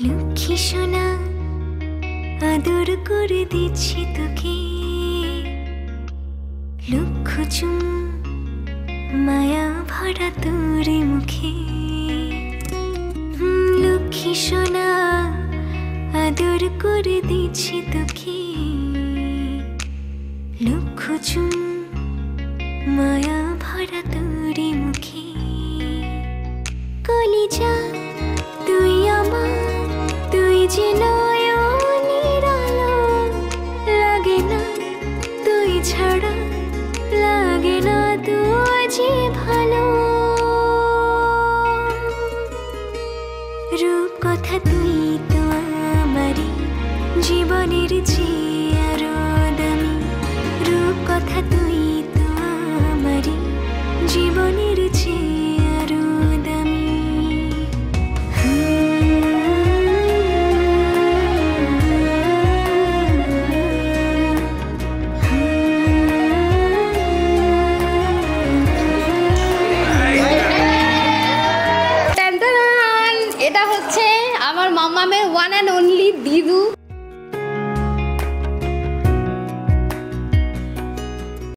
লক্ষ্মী সোনা আদর করে দিচ্ছি তোকে, লক্ষ চুম মায়া ভরা তোর মুখে। লক্ষ্মী সোনা আদর করে দিচ্ছি তোকে, লক্ষ চুম মায়া ভরা তোর মুখে। কলিজা তুই আমার, তুই যে নয়নের আলো, লাগে না তুই ছাড়া, লাগে না তুই যে ভালো। রূপ কথা তুই তো আমারই জীবনের চেয়ে আরো দামি, রূপ কথা তুই তো আমারই জীবনের চেয়ে আরো দামি। এটা হচ্ছে আমার মামামের ওয়ান অ্যান্ড অনলি দিদু।